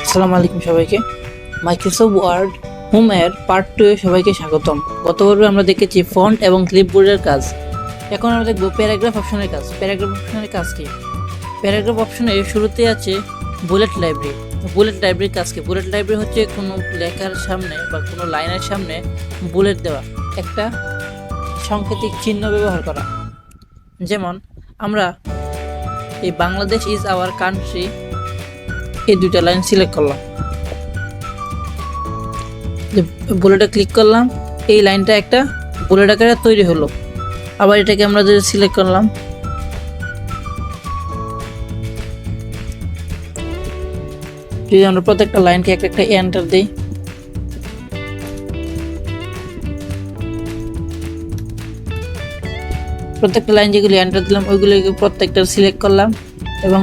আসসালামু আলাইকুম সবাইকে। মাইক্রোসফট ওয়ার্ড হোম এর পার্ট 2 এ সবাইকে স্বাগতম। গত পর্বে আমরা দেখেছি ফন্ট এবং ক্লিপবোর্ডের কাজ। এখন আমরা দেখব প্যারাগ্রাফ অপশনের কাজ। প্যারাগ্রাফ অপশনের কাজ কি? প্যারাগ্রাফ অপশনের শুরুতে আছে বুলেট লাইব্রেরি। বুলেট লাইব্রেরির কাজ কি? বুলেট লাইব্রেরি হচ্ছে কোনো লেখার সামনে বা কোনো লাইনের সামনে বুলেট দেওয়া, একটা সাংকেতিক চিহ্ন ব্যবহার করা। যেমন আমরা এই বাংলাদেশ ইজ আওয়ার কান্ট্রি, এই দুইটা লাইন সিলেক্ট করলাম, বুলেটে ক্লিক করলাম, এই লাইনটা একটা বুলেট আকারে তৈরি হলো। আবার এটাকে আমরা যদি সিলেক্ট করলাম, যদি আমরা প্রত্যেকটা লাইনকে একটা একটা এন্টার দিই, প্রত্যেকটা লাইন যেগুলি এন্টার দিলাম ওইগুলিকে প্রত্যেকটা সিলেক্ট করলাম এবং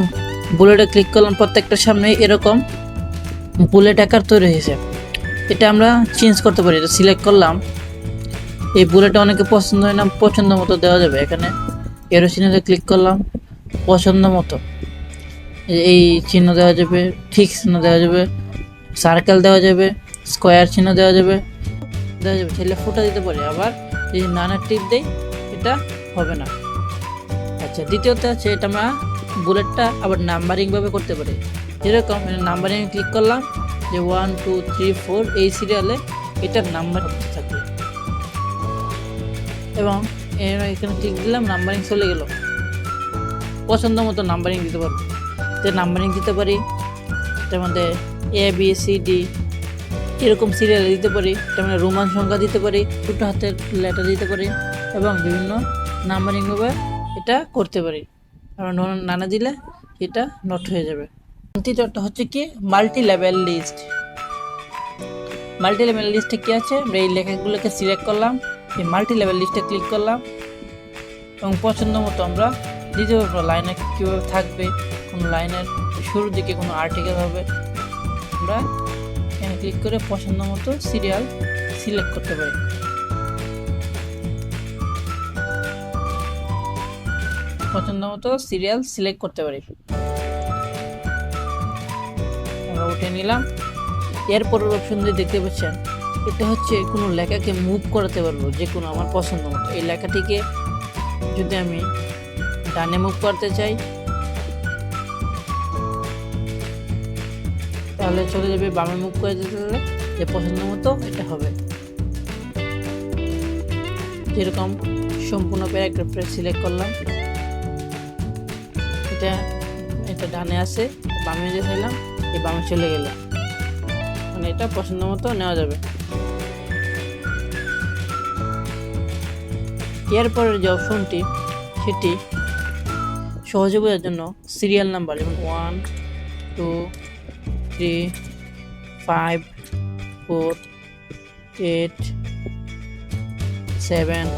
বুলেটে ক্লিক করলাম, প্রত্যেকটার সামনে এরকম বুলেট আকার তৈরি হয়েছে। এটা আমরা চেঞ্জ করতে পারি। এটা সিলেক্ট করলাম, এই বুলেটটা অনেকে পছন্দ হয় না, পছন্দ মতো দেওয়া যাবে। এখানে এরো চিহ্নতে ক্লিক করলাম, পছন্দ মতো এই চিহ্ন দেওয়া যাবে, ঠিক চিহ্ন দেওয়া যাবে, সার্কেল দেওয়া যাবে, স্কোয়ার চিহ্ন দেওয়া যাবে, ছেলে ফুটা দিতে পারি। আবার যদি নানা টিপ দেই এটা হবে না। আচ্ছা, দ্বিতীয়ত আছে এটা আমরা বুলেটটা আবার নাম্বারিং ভাবে করতে পারি। যেরকম নাম্বারিং ক্লিক করলাম, যে 1 2 3 4 এই সিরিয়ালে এটার নাম্বার হতে থাকবে এবং এখানে ক্লিক দিলাম, নাম্বারিং চলে গেল। পছন্দ মতো নাম্বারিং দিতে পারবো। তো নাম্বারিং দিতে পারি, এটার মধ্যে ABCD এরকম সিরিয়ালে দিতে পারি। এটা মানে রোমান সংখ্যা দিতে পারি, ছোটো হাতের লেটার দিতে পারি এবং বিভিন্ন নাম্বারিংভাবে এটা করতে পারি। আমরা নানা দিলে এটা নোট হয়ে যাবে। তৃতীয়টা হচ্ছে কি multi level list. Multi level লিস্টে কি আছে? আমরা এই লেখাগুলোকে সিলেক্ট করলাম, এই মাল্টি লেভেল লিস্টে ক্লিক করলাম এবং পছন্দ মতো আমরা দ্বিতীয় লাইনে কীভাবে থাকবে, কোনো লাইনের শুরুর দিকে কোনো আর্টিকেল হবে, আমরা এখানে ক্লিক করে পছন্দ মতো সিরিয়াল সিলেক্ট করতে পারি। পছন্দ মতো সিরিয়াল সিলেক্ট করতে পারি। আমরা উঠে নিলাম। এরপরের অপশন দিয়ে দেখতে পাচ্ছেন, এটা হচ্ছে কোনো লেখাকে মুভ করাতে পারবো যে কোনো আমার পছন্দ মতো। এই লেখাটিকে যদি আমি ডানে মুভ করতে চাই তাহলে চলে যাবে, বামে মুভ করে দিতে হলে যে পছন্দ মতো এটা হবে। যেরকম সম্পূর্ণ প্যারাগ্রাফটা সিলেক্ট করলাম, এটা ডানে আছে, বামে যে চাইলাম এই বামে চলে গেল, মানে এটা পছন্দ মতো নেওয়া যাবে। এরপরের যে অপশনটি সেটি সহজে বোঝার জন্য সিরিয়াল নাম্বার, যেমন 1 2 3 5 4 8 7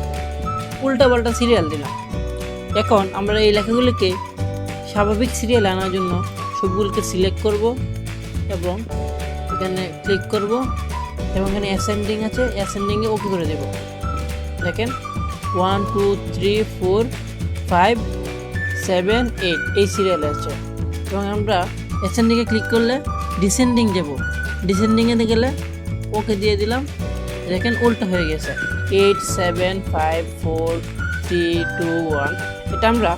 উল্টা পাল্টা সিরিয়াল দিলাম। এখন আমরা এই লেখাগুলিকে স্বাভাবিক সিরিয়াল আনার জন্য সবগুলোকে সিলেক্ট করব এবং এখানে ক্লিক করব এবং এখানে অ্যাসেন্ডিং আছে, অ্যাসেন্ডিংয়ে ওকে করে দেব। দেখেন 1 2 3 4 5 7 8 এই সিরিয়ালে আছে এবং আমরা অ্যাসেন্ডিংয়ে ক্লিক করলে ডিসেন্ডিং যাব। ডিসেন্ডিংয়ে গেলে ওকে দিয়ে দিলাম, দেখেন উল্টা হয়ে গেছে 8 7 5 4 3 2 1। এটা আমরা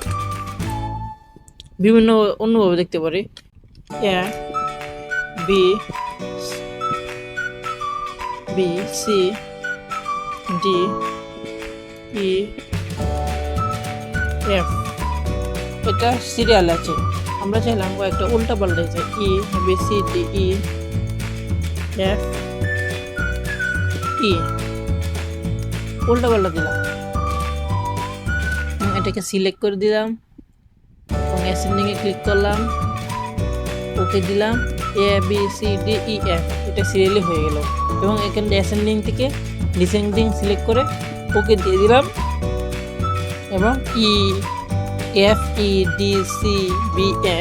বিভিন্ন অন্যভাবে দেখতে পারি। A B B C D E F এটা সিরিয়াল আছে। আমরা চাইলাম একটা উল্টা পাল্টা হয়েছে, E B C D E F E উল্টা পাল্টা দিলাম, এটাকে সিলেক্ট করে দিলাম এবং অ্যাসেন্ডিংয়ে ক্লিক করলাম, ওকে দিলাম, ABCDEF এটা সিরিয়ালি হয়ে গেল এবং এখানে অ্যাসেন্ডিং থেকে ডিসেন্ডিং সিলেক্ট করে ওকে দিয়ে দিলাম এবং EFEDCBA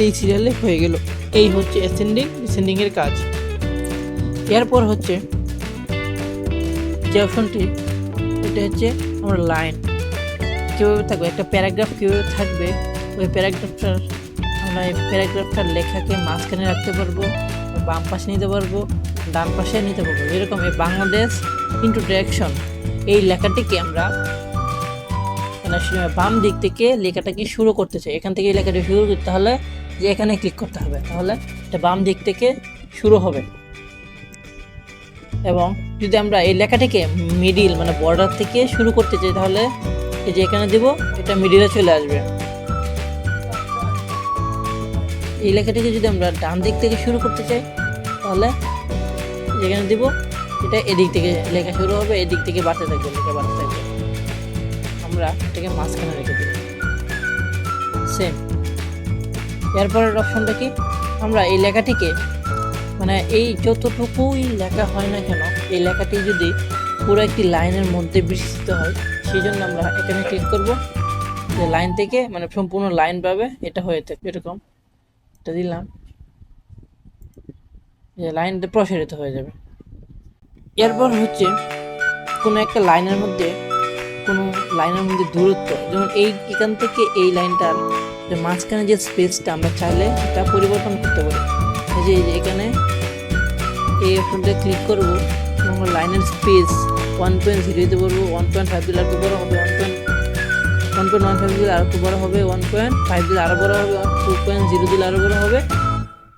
এই সিরিয়ালে হয়ে গেল। এই হচ্ছে অ্যাসেন্ডিং ডিসেন্ডিংয়ের কাজ। এরপর হচ্ছে যে অপশনটি, এটা হচ্ছে আমার লাইন কীভাবে থাকবে, একটা প্যারাগ্রাফ কীভাবে থাকবে, ওই প্যারাগ্রাফটার আমরা এই প্যারাগ্রাফটার লেখাকে মাঝখানে রাখতে পারবো, বাম পাশে নিতে পারবো, ডান পাশে নিতে পারবো। যেরকম এই বাংলাদেশ ইন্ট্রোডাকশন এই লেখাটিকে আমরা মানে বাম দিক থেকে লেখাটাকে শুরু করতে চাই, এখান থেকে এই লেখাটা শুরু করতে হলে যে এখানে ক্লিক করতে হবে, তাহলে এটা বাম দিক থেকে শুরু হবে। এবং যদি আমরা এই লেখাটিকে মিডিল মানে বর্ডার থেকে শুরু করতে চাই, তাহলে এই যে এখানে দিব, এটা মিডিলে চলে আসবে। এই লেখাটিকে যদি আমরা ডান দিক থেকে শুরু করতে চাই, তাহলে যেখানে দিব এটা এদিক থেকে লেখা শুরু হবে, এদিক থেকে বাড়তে থাকবে, লেখা বাড়তে থাকবে। আমরা এটাকে মাঝখানে রেখে দেব সেম। এরপরের অপশনটা কি, আমরা এই লেখাটিকে মানে এই যতটুকুই লেখা হয় না কেন, এই লেখাটি যদি পুরো একটি লাইনের মধ্যে বিস্তৃত হয়, সেই জন্য আমরা এখানে ক্লিক করব, যে লাইন থেকে মানে সম্পূর্ণ লাইন পাবে এটা হয়ে থাকে। এরকম এটা দিলাম, যে লাইনটা প্রসারিত হয়ে যাবে। এরপর হচ্ছে কোনো একটা লাইনের মধ্যে দূরত্ব, যেমন এখান থেকে এই লাইনটার যে মাঝখানে যে স্পেসটা আমরা চাইলে এটা পরিবর্তন করতে পারি। এই যে এখানে এই অপশনটা ক্লিক করবো, আমরা লাইনের স্পেস 1.0 দিতে পারবো, 1.5 দিলে আরো বড় হবে, 1.15 দিলে আরো বড় হবে, 1.5 দিলে আরো বড় হবে, 2.0 দিলে আরো বড় হবে,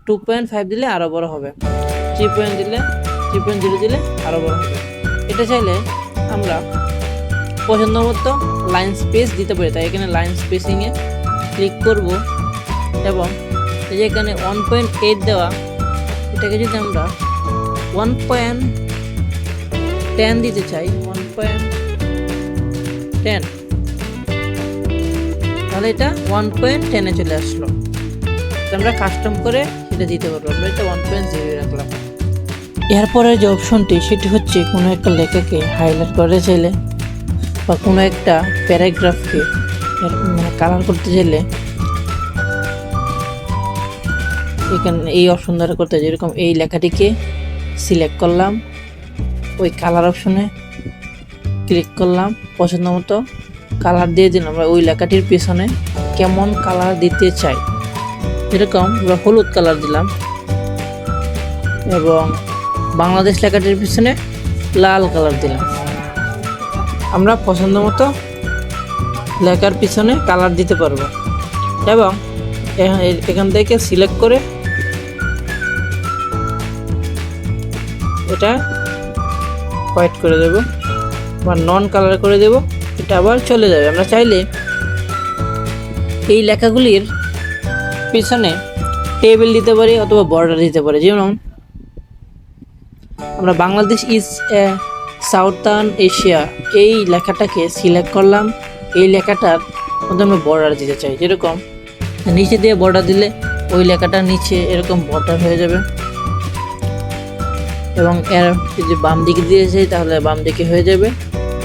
2.5 দিলে আরো বড় হবে, 3.0 দিলে আরো বড় হবে। এটা চাইলে আমরা পছন্দ মতো লাইন স্পেস দিতে পারি। তাই এখানে লাইন স্পেসিংয়ে ক্লিক করব এবং এই যে এখানে 1.8 দেওয়া, এটাকে যদি আমরা 1.10 দিতে চাই, 1.10, তাহলে এটা 1.10 এ চলে আসলো। আমরা কাস্টম করে সেটা দিতে পারবো। আমরা এটা 1.0 রাখলাম। এরপরে যে অপশনটি সেটি হচ্ছে কোনো একটা লেখাকে হাইলাইট করতে চাইলে বা কোনো একটা প্যারাগ্রাফকে মানে কালার করতে চাইলে এখানে এই অপশন দ্বারা করতে, যেরকম এই লেখাটিকে সিলেক্ট করলাম, ওই কালার অপশনে ক্লিক করলাম, পছন্দ মতো কালার দিয়ে দিলাম। আমরা ওই লেখাটির পিছনে কেমন কালার দিতে চাই, যেরকম আমরা হলুদ কালার দিলাম এবং বাংলাদেশ লেখাটির পিছনে লাল কালার দিলাম। আমরা পছন্দ মতো লেখার পিছনে কালার দিতে পারবো এবং এখান থেকে সিলেক্ট করে এটা হোয়াইট করে দেব বা নন কালার করে দেব, এটা আবার চলে যাবে। আমরা চাইলে এই লেখাগুলির পিছনে টেবিল দিতে পারি অথবা বর্ডার দিতে পারি। যেমন আমরা Bangladesh is a southern Asia এই লেখাটাকে সিলেক্ট করলাম, এই লেখাটার মধ্যে আমরা বর্ডার দিতে চাই। যেরকম নিচে দিয়ে বর্ডার দিলে ওই লেখাটার নিচে এরকম বর্ডার হয়ে যাবে এবং এর যদি বাম দিকে দিতে চাই তাহলে বাম দিকে হয়ে যাবে,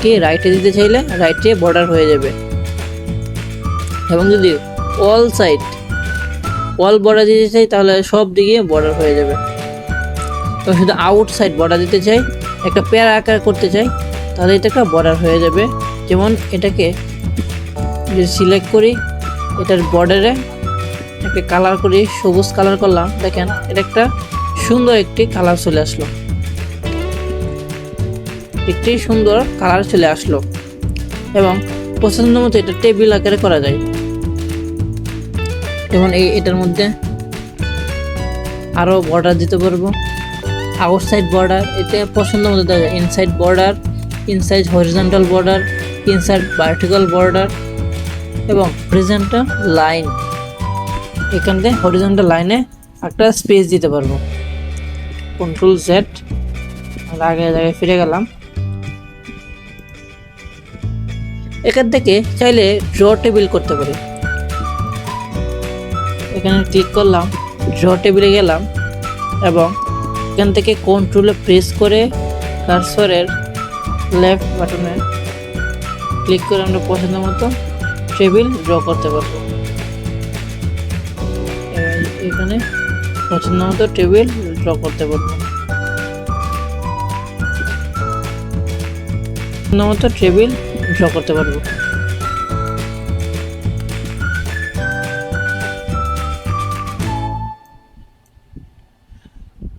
কি রাইটে দিতে চাইলে রাইটে বর্ডার হয়ে যাবে। এবং যদি অল বর্ডার দিতে চাই তাহলে সব দিকে বর্ডার হয়ে যাবে। তো শুধু আউটসাইড বর্ডার দিতে চাই, একটা প্যারা আকার করতে চাই, তাহলে এটা একটা বর্ডার হয়ে যাবে। যেমন এটাকে যদি সিলেক্ট করি, এটার বর্ডারে একটা কালার করি, সবুজ কালার করলাম, দেখেন এটা একটা সুন্দর একটি কালার চলে আসলো, একটি সুন্দর কালার চলে আসলো। এবং পছন্দ মতো এটা টেবিল আকারে করা যায়। যেমন এটার মধ্যে আরও বর্ডার দিতে পারবো, আউটসাইড বর্ডার, এটা পছন্দ মতো দেওয়া যায়, inside border, inside horizontal border, inside vertical border এবং হরিজন্টাল লাইন। এখান থেকে হরিজন্টাল লাইনে একটা স্পেস দিতে পারবো। কন্ট্রোল জেড, আগে জায়গায় ফিরে গেলাম। এখান থেকে চাইলে ড্র টেবিল করতে পারি। এখানে ক্লিক করলাম, ড্র টেবিলে গেলাম এবং এখান থেকে কন্ট্রোলে প্রেস করে কার্সরের লেফট বাটনে ক্লিক করে আমরা পছন্দ মতো টেবিল ড্র করতে পারবো। এখানে পছন্দ মতো টেবিল ড্র করতে পারবো, পছন্দ মতো টেবিল ড্র করতে পারবো।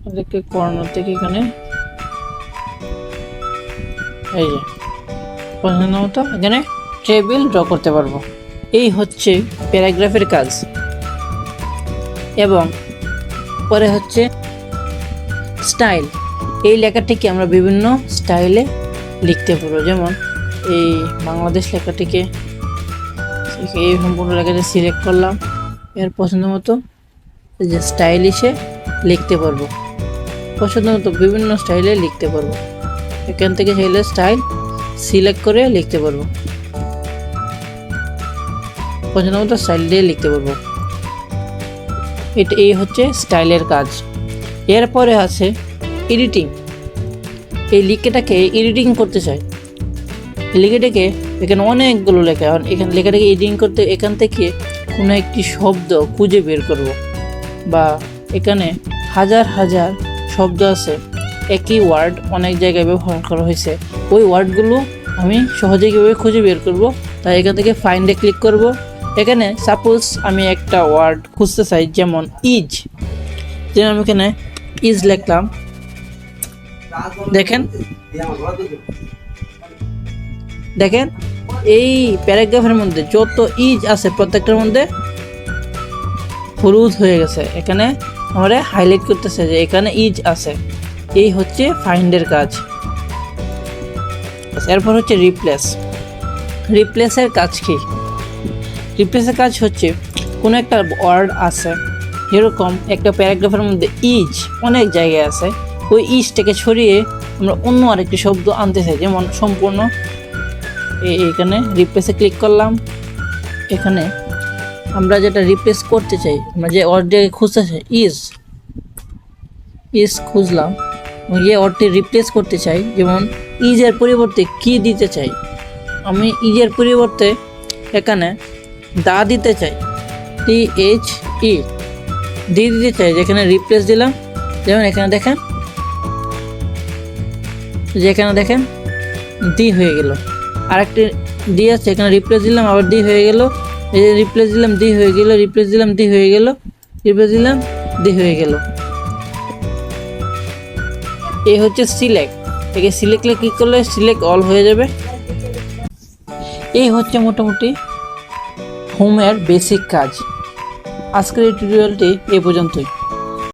এটাকে কর্নার থেকে এখানে এই যে পছন্দ মতো এখানে টেবিল ড্র করতে পারবো। এই হচ্ছে প্যারাগ্রাফের কাজ। এবং পরে হচ্ছে স্টাইল। এই লেখাটিকে আমরা বিভিন্ন স্টাইলে লিখতে পারবো। যেমন এই বাংলাদেশ লেখাটিকে এই সম্পূর্ণ লেখাটি সিলেক্ট করলাম, এর পছন্দ মতো যে স্টাইলিশে লিখতে পারবো, পছন্দ মতো বিভিন্ন স্টাইলে লিখতে পারবো। এখান থেকে চাইলে স্টাইল সিলেক্ট করে লিখতে পারবো, পছন্দ মতো স্টাইল দিয়ে লিখতে পারবো। এই হচ্ছে স্টাইলের কাজ। এরপরে আছে এডিটিং। এই লেখাটাকে এডিটিং করতে চাই, লেখাটাকে এখানে অনেকগুলো লেখা, এখানে লেখাটাকে এডিটিং করতে এখান থেকে কোনো একটি শব্দ খুঁজে বের করব, বা এখানে হাজার হাজার শব্দ আছে, একই ওয়ার্ড অনেক জায়গায় ব্যবহার করা হয়েছে, ওই ওয়ার্ডগুলো আমি সহজে কীভাবে খুঁজে বের করব। তাই এখান থেকে ফাইন্ডে ক্লিক করব। এখানে সাপোজ আমি একটা ওয়ার্ড খুঁজতে চাই, যেমন ইজ, যেমন আমি এখানে ইজ লিখলাম। দেখেন দেখেন এই প্যারাগ্রাফের মধ্যে যত ইজ আছে প্রত্যেকটার মধ্যে হলুদ হয়ে গেছে। এখানে আমরা হাইলাইট করতেছে যে এখানে ইজ আছে। এই হচ্ছে ফাইন্ডের কাজ। এরপর হচ্ছে রিপ্লেস। রিপ্লেসের কাজ কি? রিপ্লেসের কাজ হচ্ছে কোনো একটা ওয়ার্ড আছে, এরকম একটা প্যারাগ্রাফের মধ্যে ইজ অনেক জায়গায় আছে, ওই ইজটাকে ছড়িয়ে আমরা অন্য আরেকটি শব্দ আনতে চাই। যেমন সম্পূর্ণ এখানে রিপ্লেসে ক্লিক করলাম। এখানে আমরা যেটা রিপ্লেস করতে চাই, আমরা যে ওয়ার্ডটাকে খুঁজতে চাই ইজ খুঁজলাম, যে ওয়ার্ডটি রিপ্লেস করতে চাই, যেমন ইজের পরিবর্তে কি দিতে চাই, আমি ইজের পরিবর্তে এখানে দা দিতে চাই, THE দিতে চাই, যেখানে রিপ্লেস দিলাম। যেমন এখানে দেখেন, যেখানে দেখেন দি হয়ে গেল, আরেকটি দি আছে, এখানে রিপ্লেস দিলাম আবার দি হয়ে গেল, এই যে রিপ্লেস দিলাম দি হয়ে গেল, রিপ্লেস দিলাম দি হয়ে গেল, রিপ্লেস দিলাম দি হয়ে গেল। এই হচ্ছে সিলেক্ট। একে সিলেক্টে ক্লিক করলে সিলেক্ট অল হয়ে যাবে। এই হচ্ছে মোটামুটি হোমের বেসিক কাজ। আজকের এই টিউটোরিয়ালটি এ পর্যন্তই।